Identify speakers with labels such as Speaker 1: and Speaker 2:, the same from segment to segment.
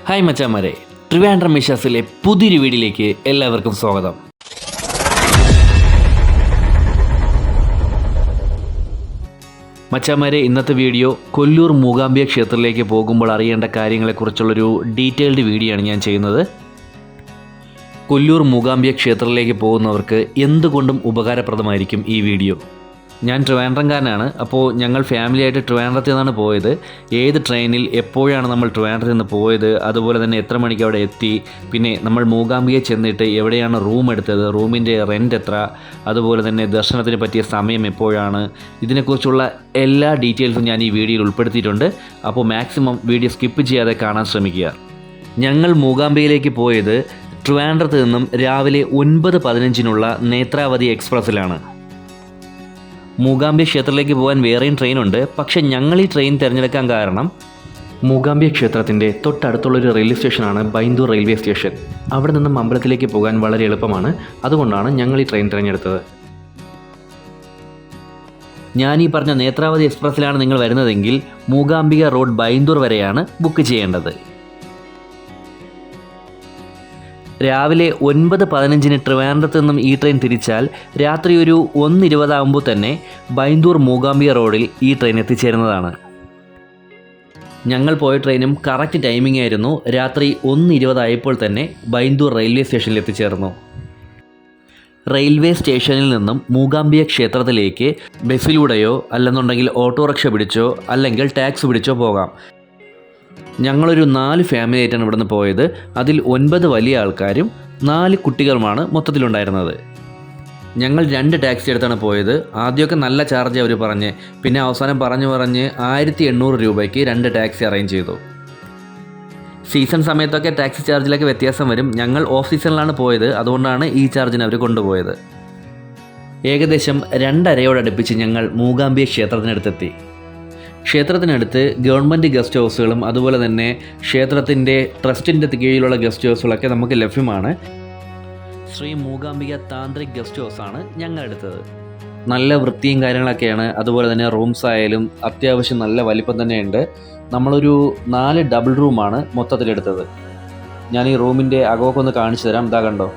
Speaker 1: Hi മച്ചാമാരെ, ട്രിവാൻഡ്രം മിഷാസിലെ പുതിയൊരു വീഡിയോയിലേക്ക് എല്ലാവർക്കും സ്വാഗതം. മച്ചാമാരെ, ഇന്നത്തെ വീഡിയോ കൊല്ലൂർ മൂകാംബിക ക്ഷേത്രത്തിലേക്ക് പോകുമ്പോൾ അറിയേണ്ട കാര്യങ്ങളെക്കുറിച്ചുള്ളൊരു ഡീറ്റെയിൽഡ് വീഡിയോ ആണ് ഞാൻ ചെയ്യുന്നത്. കൊല്ലൂർ മൂകാംബിക ക്ഷേത്രത്തിലേക്ക് പോകുന്നവർക്ക് എന്തുകൊണ്ടും ഉപകാരപ്രദമായിരിക്കും ഈ വീഡിയോ. ഞാൻ ട്രിവാൻഡ്രംകാരനാണ്. അപ്പോൾ ഞങ്ങൾ ഫാമിലിയായിട്ട് ട്രിവാൻഡ്രത്തിൽ നിന്നാണ് പോയത്. ഏത് ട്രെയിനിൽ എപ്പോഴാണ് നമ്മൾ ട്രിവാൻഡ്രത്തിൽ നിന്ന് പോയത്, അതുപോലെ തന്നെ എത്ര മണിക്ക് അവിടെ എത്തി, പിന്നെ നമ്മൾ മൂകാംബികയിൽ ചെന്നിട്ട് എവിടെയാണ് റൂം എടുത്തത്, റൂമിൻ്റെ റെൻ്റ് എത്ര, അതുപോലെ തന്നെ ദർശനത്തിന് പറ്റിയ സമയം എപ്പോഴാണ്, ഇതിനെക്കുറിച്ചുള്ള എല്ലാ ഡീറ്റെയിൽസും ഞാൻ ഈ വീഡിയോയിൽ ഉൾപ്പെടുത്തിയിട്ടുണ്ട്. അപ്പോൾ മാക്സിമം വീഡിയോ സ്കിപ്പ് ചെയ്യാതെ കാണാൻ ശ്രമിക്കുക. ഞങ്ങൾ മൂകാംബികയിലേക്ക് പോയത് ട്രിവാൻഡ്രത്ത് നിന്നും രാവിലെ 9:15 നേത്രാവതി എക്സ്പ്രസ്സിലാണ്. മൂകാംബിക ക്ഷേത്രത്തിലേക്ക് പോകാൻ വേറെയും ട്രെയിനുണ്ട്. പക്ഷേ ഞങ്ങൾ ഈ ട്രെയിൻ തിരഞ്ഞെടുക്കാൻ കാരണം മൂകാംബിക ക്ഷേത്രത്തിൻ്റെ തൊട്ടടുത്തുള്ളൊരു റെയിൽവേ സ്റ്റേഷനാണ് ബൈന്ദൂർ റെയിൽവേ സ്റ്റേഷൻ. അവിടെ നിന്നും അമ്പലത്തിലേക്ക് പോകാൻ വളരെ എളുപ്പമാണ്. അതുകൊണ്ടാണ് ഞങ്ങൾ ഈ ട്രെയിൻ തിരഞ്ഞെടുത്തത്. ഞാൻ ഈ പറഞ്ഞ നേത്രാവതി എക്സ്പ്രസ്സിലാണ് നിങ്ങൾ വരുന്നതെങ്കിൽ മൂകാംബിക റോഡ് ബൈന്ദൂർ വരെയാണ് ബുക്ക് ചെയ്യേണ്ടത്. രാവിലെ 9:15 ട്രിവാൻഡ്രത്ത് നിന്നും ഈ ട്രെയിൻ തിരിച്ചാൽ രാത്രി ഒരു 1:20 ആകുമ്പോൾ തന്നെ ബൈന്ദൂർ മൂകാംബിക റോഡിൽ ഈ ട്രെയിൻ എത്തിച്ചേരുന്നതാണ്. ഞങ്ങൾ പോയ ട്രെയിനും കറക്റ്റ് ടൈമിംഗ് ആയിരുന്നു. രാത്രി 1:20 ആയപ്പോൾ തന്നെ ബൈന്ദൂർ റെയിൽവേ സ്റ്റേഷനിൽ എത്തിച്ചേർന്നു. റെയിൽവേ സ്റ്റേഷനിൽ നിന്നും മൂകാംബിക ക്ഷേത്രത്തിലേക്ക് ബസ്സിലൂടെയോ അല്ലെന്നുണ്ടെങ്കിൽ ഓട്ടോറിക്ഷ പിടിച്ചോ അല്ലെങ്കിൽ ടാക്സി പിടിച്ചോ പോകാം. ഞങ്ങളൊരു 4 ഫാമിലി ആയിട്ടാണ് ഇവിടുന്ന് പോയത്. അതിൽ 9 വലിയ ആൾക്കാരും 4 കുട്ടികളുമാണ് മൊത്തത്തിലുണ്ടായിരുന്നത്. ഞങ്ങൾ 2 ടാക്സി എടുത്താണ് പോയത്. ആദ്യമൊക്കെ നല്ല ചാർജ് അവർ പറഞ്ഞ്, പിന്നെ അവസാനം പറഞ്ഞ് 1800 രൂപയ്ക്ക് 2 ടാക്സി അറേഞ്ച് ചെയ്തു. സീസൺ സമയത്തൊക്കെ ടാക്സി ചാർജിലൊക്കെ വ്യത്യാസം വരും. ഞങ്ങൾ ഓഫ് സീസണിലാണ് പോയത്, അതുകൊണ്ടാണ് ഈ ചാർജിന് അവർ കൊണ്ടുപോയത്. ഏകദേശം 2:30 ഞങ്ങൾ മൂകാംബിക ക്ഷേത്രത്തിനടുത്തെത്തി. ക്ഷേത്രത്തിനടുത്ത് ഗവൺമെൻറ് ഗസ്റ്റ് ഹൗസുകളും അതുപോലെ തന്നെ ക്ഷേത്രത്തിൻ്റെ ട്രസ്റ്റിൻ്റെ കീഴിലുള്ള ഗസ്റ്റ് ഹൗസുകളൊക്കെ നമുക്ക് ലഭ്യമാണ്. ശ്രീ മൂകാംബിക താന്ത്രിക് ഗസ്റ്റ് ഹൗസാണ് ഞങ്ങൾ എടുത്തത്. നല്ല വൃത്തിയും കാര്യങ്ങളൊക്കെയാണ്. അതുപോലെ തന്നെ റൂംസ് ആയാലും അത്യാവശ്യം നല്ല വലിപ്പം തന്നെയുണ്ട്. നമ്മളൊരു 4 ഡബിൾ റൂമാണ് മൊത്തത്തിലെടുത്തത്. ഞാൻ ഈ റൂമിൻ്റെ അകമൊക്കെ ഒന്ന് കാണിച്ചു തരാം. ഇതാ കണ്ടോ,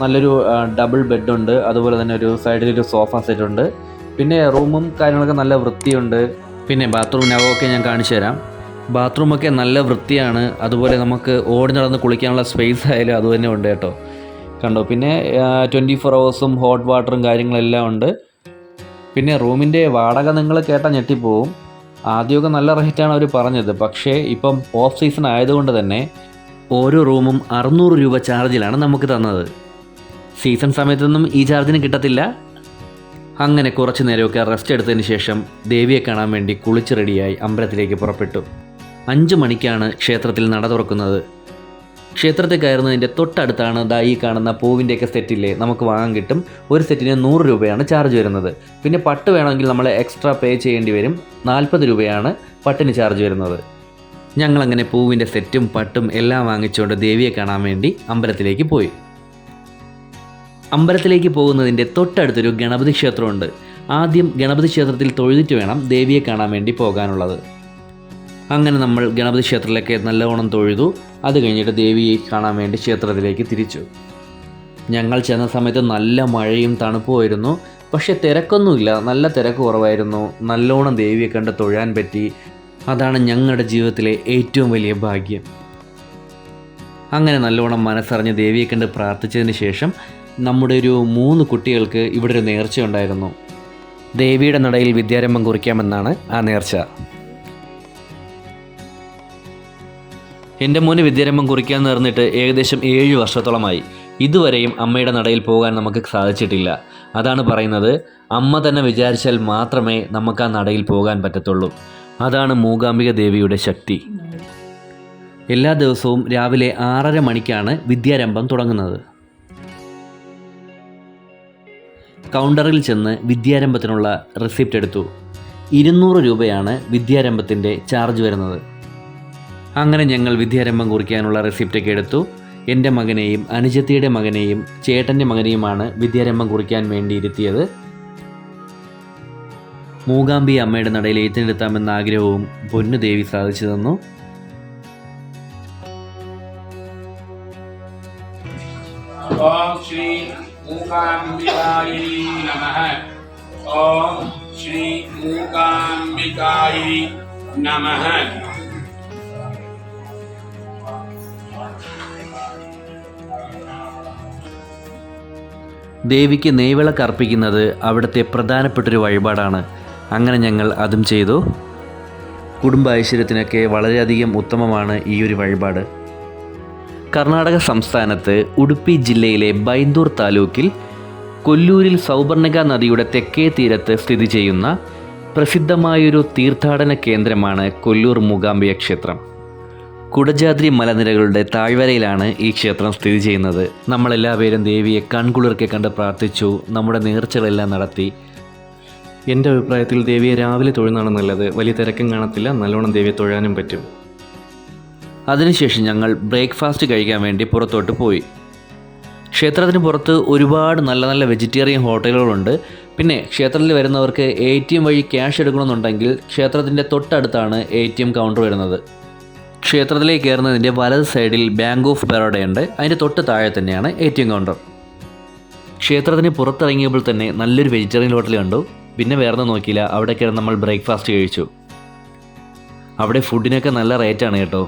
Speaker 1: നല്ലൊരു ഡബിൾ ബെഡുണ്ട്. അതുപോലെ തന്നെ ഒരു സൈഡിലൊരു സോഫ സെറ്റുണ്ട്. പിന്നെ റൂമും കാര്യങ്ങളൊക്കെ നല്ല വൃത്തിയുണ്ട്. പിന്നെ ബാത്റൂമിനകമൊക്കെ ഞാൻ കാണിച്ചു തരാം. ബാത്റൂമൊക്കെ നല്ല വൃത്തിയാണ്. അതുപോലെ നമുക്ക് ഓടി നടന്ന് കുളിക്കാനുള്ള സ്പേസ് ആയാലും അതുതന്നെ ഉണ്ട് കേട്ടോ. കണ്ടോ, പിന്നെ 24 ഹവേഴ്സും ഹോട്ട് വാട്ടറും കാര്യങ്ങളെല്ലാം ഉണ്ട്. പിന്നെ റൂമിൻ്റെ വാടക നിങ്ങൾ കേട്ടാൽ ഞെട്ടിപ്പോവും. ആദ്യമൊക്കെ നല്ല റേറ്റാണ് അവർ പറഞ്ഞത്. പക്ഷേ ഇപ്പം ഓഫ് സീസൺ ആയതുകൊണ്ട് തന്നെ ഓരോ റൂമും 600 രൂപ ചാർജിലാണ് നമുക്ക് തന്നത്. സീസൺ സമയത്തൊന്നും ഈ ചാർജിന് കിട്ടത്തില്ല. അങ്ങനെ കുറച്ച് നേരമൊക്കെ റെസ്റ്റ് എടുത്തതിന് ശേഷം ദേവിയെ കാണാൻ വേണ്ടി കുളിച്ച് റെഡിയായി അമ്പലത്തിലേക്ക് പുറപ്പെട്ടു. 5 മണിക്കാണ് ക്ഷേത്രത്തിൽ നട തുറക്കുന്നത്. ക്ഷേത്രത്തിൽ കയറുന്നതിൻ്റെ തൊട്ടടുത്താണ് ഈ കാണുന്ന പൂവിൻ്റെയൊക്കെ സെറ്റില്ലേ, നമുക്ക് വാങ്ങാൻ കിട്ടും. ഒരു സെറ്റിന് 100 രൂപയാണ് ചാർജ് വരുന്നത്. പിന്നെ പട്ട് വേണമെങ്കിൽ നമ്മൾ എക്സ്ട്രാ പേ ചെയ്യേണ്ടി വരും. 40 രൂപയാണ് പട്ടിന് ചാർജ് വരുന്നത്. ഞങ്ങളങ്ങനെ പൂവിൻ്റെ സെറ്റും പട്ടും എല്ലാം വാങ്ങിച്ചുകൊണ്ട് ദേവിയെ കാണാൻ വേണ്ടി അമ്പലത്തിലേക്ക് പോയി. അമ്പലത്തിലേക്ക് പോകുന്നതിൻ്റെ തൊട്ടടുത്തൊരു ഗണപതി ക്ഷേത്രമുണ്ട്. ആദ്യം ഗണപതി ക്ഷേത്രത്തിൽ തൊഴുതിട്ട് വേണം ദേവിയെ കാണാൻ വേണ്ടി പോകാനുള്ളത്. അങ്ങനെ നമ്മൾ ഗണപതി ക്ഷേത്രത്തിലേക്ക് നല്ലവണ്ണം തൊഴുതു. അത് കഴിഞ്ഞിട്ട് ദേവിയെ കാണാൻ വേണ്ടി ക്ഷേത്രത്തിലേക്ക് തിരിച്ചു. ഞങ്ങൾ ചെന്ന സമയത്ത് നല്ല മഴയും തണുപ്പുമായിരുന്നു. പക്ഷേ തിരക്കൊന്നുമില്ല, നല്ല തിരക്ക് കുറവായിരുന്നു. നല്ലോണം ദേവിയെ കണ്ട് തൊഴാൻ പറ്റി. അതാണ് ഞങ്ങളുടെ ജീവിതത്തിലെ ഏറ്റവും വലിയ ഭാഗ്യം. അങ്ങനെ നല്ലോണം മനസ്സറിഞ്ഞ് ദേവിയെ കണ്ട് പ്രാർത്ഥിച്ചതിന് ശേഷം നമ്മുടെ ഒരു 3 കുട്ടികൾക്ക് ഇവിടെ ഒരു നേർച്ചയുണ്ടായിരുന്നു. ദേവിയുടെ നടയിൽ വിദ്യാരംഭം കുറിക്കാമെന്നാണ് ആ നേർച്ച. എൻ്റെ മോന് വിദ്യാരംഭം കുറിക്കാൻ നേർന്നിട്ട് ഏകദേശം 7 വർഷത്തോളമായി. ഇതുവരെയും അമ്മയുടെ നടയിൽ പോകാൻ നമുക്ക് സാധിച്ചിട്ടില്ല. അതാണ് പറയുന്നത്, അമ്മ തന്നെ വിചാരിച്ചാൽ മാത്രമേ നമുക്ക് ആ നടയിൽ പോകാൻ പറ്റത്തുള്ളൂ. അതാണ് മൂകാംബിക ദേവിയുടെ ശക്തി. എല്ലാ ദിവസവും രാവിലെ 6:30 മണിക്കാണ് വിദ്യാരംഭം തുടങ്ങുന്നത്. കൗണ്ടറിൽ ചെന്ന് വിദ്യാരംഭത്തിനുള്ള റെസിപ്റ്റ് എടുത്തു. 200 രൂപയാണ് വിദ്യാരംഭത്തിൻ്റെ ചാർജ് വരുന്നത്. അങ്ങനെ ഞങ്ങൾ വിദ്യാരംഭം കുറിക്കാനുള്ള റെസിപ്റ്റൊക്കെ എടുത്തു. എൻ്റെ മകനെയും അനുജത്തിയുടെ മകനെയും ചേട്ടൻ്റെ മകനെയുമാണ് വിദ്യാരംഭം കുറിക്കാൻ വേണ്ടി ഇരുത്തിയത്. മൂകാംബി അമ്മയുടെ നടയിൽ ഏറ്റിനിരുത്താമെന്ന ആഗ്രഹവും പൊന്നു ദേവി സാധിച്ചു തന്നു.
Speaker 2: ഓം ശ്രീ മൂകാംബികായൈ നമഃ. ഓം ശ്രീ മൂകാംബികായൈ നമഃ.
Speaker 1: ദേവിക്ക് നെയ്വിളക്ക് അർപ്പിക്കുന്നത് അവിടുത്തെ പ്രധാനപ്പെട്ടൊരു വഴിപാടാണ്. അങ്ങനെ ഞങ്ങൾ അതും ചെയ്തു. കുടുംബ ഐശ്വര്യത്തിനൊക്കെ വളരെയധികം ഉത്തമമാണ് ഈ ഒരു വഴിപാട്. കർണാടക സംസ്ഥാനത്ത് ഉടുപ്പി ജില്ലയിലെ ബൈന്ദൂർ താലൂക്കിൽ കൊല്ലൂരിൽ സൗപർണിക നദിയുടെ തെക്കേ തീരത്ത് സ്ഥിതി ചെയ്യുന്ന പ്രസിദ്ധമായൊരു തീർത്ഥാടന കേന്ദ്രമാണ് കൊല്ലൂർ മൂകാംബിക ക്ഷേത്രം. കുടജാദ്രി മലനിരകളുടെ താഴ്വരയിലാണ് ഈ ക്ഷേത്രം സ്ഥിതി ചെയ്യുന്നത്. നമ്മളെല്ലാവരും ദേവിയെ കൺകുളിർക്കെ കണ്ട് പ്രാർത്ഥിച്ചു, നമ്മുടെ നേർച്ചകളെല്ലാം നടത്തി. എൻ്റെ അഭിപ്രായത്തിൽ ദേവിയെ രാവിലെ തൊഴുന്നതാണ് നല്ലത്. വലിയ തിരക്കും കാണത്തില്ല, നല്ലോണം ദേവിയെ തൊഴാനും പറ്റും. അതിനുശേഷം ഞങ്ങൾ ബ്രേക്ക്ഫാസ്റ്റ് കഴിക്കാൻ വേണ്ടി പുറത്തോട്ട് പോയി. ക്ഷേത്രത്തിന് പുറത്ത് ഒരുപാട് നല്ല നല്ല വെജിറ്റേറിയൻ ഹോട്ടലുകളുണ്ട്. പിന്നെ ക്ഷേത്രത്തിൽ വരുന്നവർക്ക് ATM വഴി ക്യാഷ് എടുക്കണമെന്നുണ്ടെങ്കിൽ ക്ഷേത്രത്തിൻ്റെ തൊട്ടടുത്താണ് ATM കൗണ്ടർ വരുന്നത്. ക്ഷേത്രത്തിലേക്ക് കയറുന്നതിൻ്റെ വലത് സൈഡിൽ ബാങ്ക് ഓഫ് ബറോഡയുണ്ട്. അതിൻ്റെ തൊട്ട് താഴെ തന്നെയാണ് ATM കൗണ്ടർ. ക്ഷേത്രത്തിന് പുറത്തിറങ്ങിയപ്പോൾ തന്നെ നല്ലൊരു വെജിറ്റേറിയൻ ഹോട്ടൽ കണ്ടു. പിന്നെ വേറെ നോക്കിയില്ല, അവിടെ കയറി നമ്മൾ ബ്രേക്ക്ഫാസ്റ്റ് കഴിച്ചു. അവിടെ ഫുഡിനൊക്കെ നല്ല റേറ്റാണ് കേട്ടോ.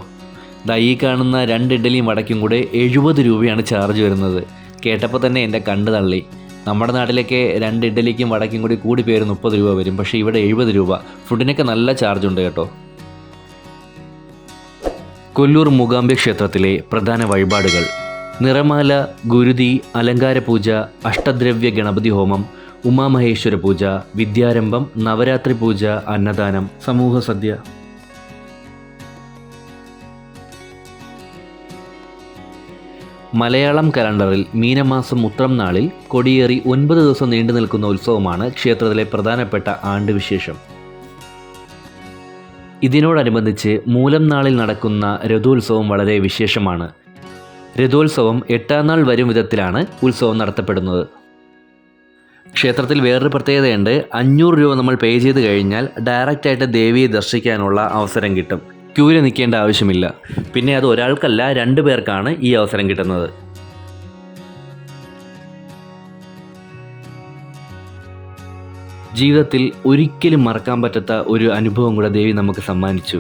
Speaker 1: ഈ കാണുന്ന 2 ഇഡ്ഡലിയും വടക്കും കൂടെ 70 രൂപയാണ് ചാർജ് വരുന്നത്. കേട്ടപ്പോൾ തന്നെ എൻ്റെ കണ്ണ് തള്ളി. നമ്മുടെ നാട്ടിലൊക്കെ 2 ഇഡ്ഡലിക്കും വടക്കും കൂടി പേര് 30 രൂപ വരും. പക്ഷേ ഇവിടെ 70 രൂപ. ഫുഡിനൊക്കെ നല്ല ചാർജ് ഉണ്ട് കേട്ടോ. കൊല്ലൂർ മൂകാംബിക ക്ഷേത്രത്തിലെ പ്രധാന വഴിപാടുകൾ: നിറമാല, ഗുരുതി, അലങ്കാരപൂജ, അഷ്ടദ്രവ്യ ഗണപതി ഹോമം, ഉമാമഹേശ്വര പൂജ, വിദ്യാരംഭം, നവരാത്രി പൂജ, അന്നദാനം, സമൂഹ സദ്യ. മലയാളം കലണ്ടറിൽ മീനമാസം ഉത്രം നാളിൽ കൊടിയേറി 9 ദിവസം നീണ്ടു നിൽക്കുന്ന ഉത്സവമാണ് ക്ഷേത്രത്തിലെ പ്രധാനപ്പെട്ട ആണ്ടുവിശേഷം. ഇതിനോടനുബന്ധിച്ച് മൂലം നാളിൽ നടക്കുന്ന രഥോത്സവം വളരെ വിശേഷമാണ്. രഥോത്സവം 8-ാം നാൾ വരും വിധത്തിലാണ് ഉത്സവം നടത്തപ്പെടുന്നത്. ക്ഷേത്രത്തിൽ വേറൊരു പ്രത്യേകതയുണ്ട്. 500 രൂപ നമ്മൾ പേ ചെയ്ത് കഴിഞ്ഞാൽ ഡയറക്റ്റായിട്ട് ദേവിയെ ദർശിക്കാനുള്ള അവസരം കിട്ടും. ക്യൂവിൽ നിൽക്കേണ്ട ആവശ്യമില്ല. പിന്നെ അത് ഒരാൾക്കല്ല 2 പേർക്കാണ് ഈ അവസരം കിട്ടുന്നത്. ജീവിതത്തിൽ ഒരിക്കലും മറക്കാൻ പറ്റാത്ത ഒരു അനുഭവം കൂടെ ദേവി നമുക്ക് സമ്മാനിച്ചു.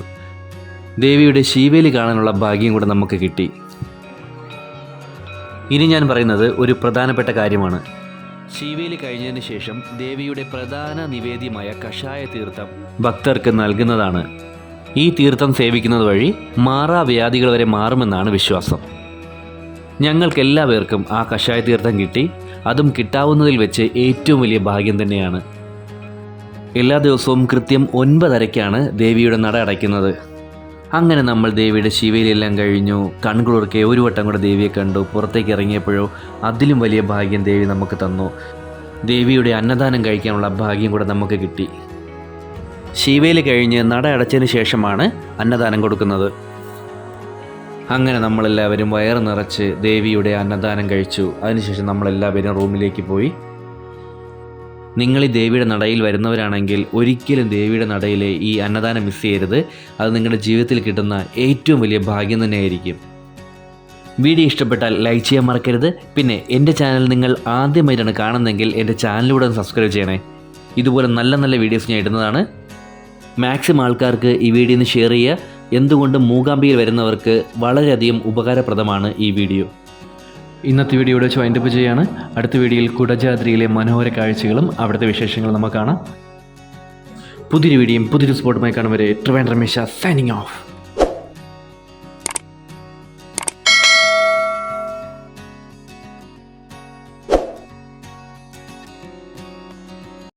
Speaker 1: ദേവിയുടെ ശീവേലി കാണാനുള്ള ഭാഗ്യം കൂടെ നമുക്ക് കിട്ടി. ഇനി ഞാൻ പറയുന്നത് ഒരു പ്രധാനപ്പെട്ട കാര്യമാണ്. ശീവേലി കഴിഞ്ഞതിന് ശേഷം ദേവിയുടെ പ്രധാന നിവേദ്യമായ കഷായ തീർത്ഥം ഭക്തർക്ക് നൽകുന്നതാണ്. ഈ തീർത്ഥം സേവിക്കുന്നത് വഴി മാറാവ്യാധികൾ വരെ മാറുമെന്നാണ് വിശ്വാസം. ഞങ്ങൾക്കെല്ലാവർക്കും ആ കഷായ തീർത്ഥം കിട്ടി. അതും കിട്ടാവുന്നതിൽ വെച്ച് ഏറ്റവും വലിയ ഭാഗ്യം തന്നെയാണ്. എല്ലാ ദിവസവും കൃത്യം 9:30-ക്കാണ് ദേവിയുടെ നട അടയ്ക്കുന്നത്. അങ്ങനെ നമ്മൾ ദേവിയുടെ ശിവേലിയെല്ലാം കഴിഞ്ഞു. കൺകുളിർക്കെ ഒരു വട്ടം കൂടെ ദേവിയെ കണ്ടു. പുറത്തേക്ക് ഇറങ്ങിയപ്പോഴോ അതിലും വലിയ ഭാഗ്യം ദേവി നമുക്ക് തന്നു. ദേവിയുടെ അന്നദാനം കഴിക്കാനുള്ള ഭാഗ്യം കൂടെ നമുക്ക് കിട്ടി. ശിവേലി കഴിഞ്ഞ് നട അടച്ചതിന് ശേഷമാണ് അന്നദാനം കൊടുക്കുന്നത്. അങ്ങനെ നമ്മളെല്ലാവരും വയറ് നിറച്ച് ദേവിയുടെ അന്നദാനം കഴിച്ചു. അതിനുശേഷം നമ്മളെല്ലാവരും റൂമിലേക്ക് പോയി. നിങ്ങൾ ഈ ദേവിയുടെ നടയിൽ വരുന്നവരാണെങ്കിൽ ഒരിക്കലും ദേവിയുടെ നടയിലെ ഈ അന്നദാനം മിസ് ചെയ്യരുത്. അത് നിങ്ങളുടെ ജീവിതത്തിൽ കിട്ടുന്ന ഏറ്റവും വലിയ ഭാഗ്യം തന്നെയായിരിക്കും. വീഡിയോ ഇഷ്ടപ്പെട്ടാൽ ലൈക്ക് ചെയ്യാൻ മറക്കരുത്. പിന്നെ എൻ്റെ ചാനൽ നിങ്ങൾ ആദ്യമായിട്ടാണ് കാണുന്നതെങ്കിൽ എൻ്റെ ചാനലിലൂടെ സബ്സ്ക്രൈബ് ചെയ്യണേ. ഇതുപോലെ നല്ല നല്ല വീഡിയോസ് ഞാൻ ഇടുന്നതാണ്. മാക്സിമം ആൾക്കാർക്ക് ഈ വീഡിയോ ഒന്ന് ഷെയർ ചെയ്യുക. എന്തുകൊണ്ടും മൂകാംബികയിൽ വരുന്നവർക്ക് വളരെയധികം ഉപകാരപ്രദമാണ് ഈ വീഡിയോ. ഇന്നത്തെ വീഡിയോ ഇവിടെ വൈൻഡപ്പ് ചെയ്യാണ്. അടുത്ത വീഡിയോയിൽ കുടജാദ്രിയിലെ മനോഹര കാഴ്ചകളും അവിടുത്തെ വിശേഷങ്ങളും നമുക്ക് കാണാം. പുതിയൊരു വീഡിയോയും പുതിയൊരു സ്പോട്ടുമായി കാണും വരെ ട്രിവാൻഡ്രം രമേശ സൈനിങ് ഓഫ്.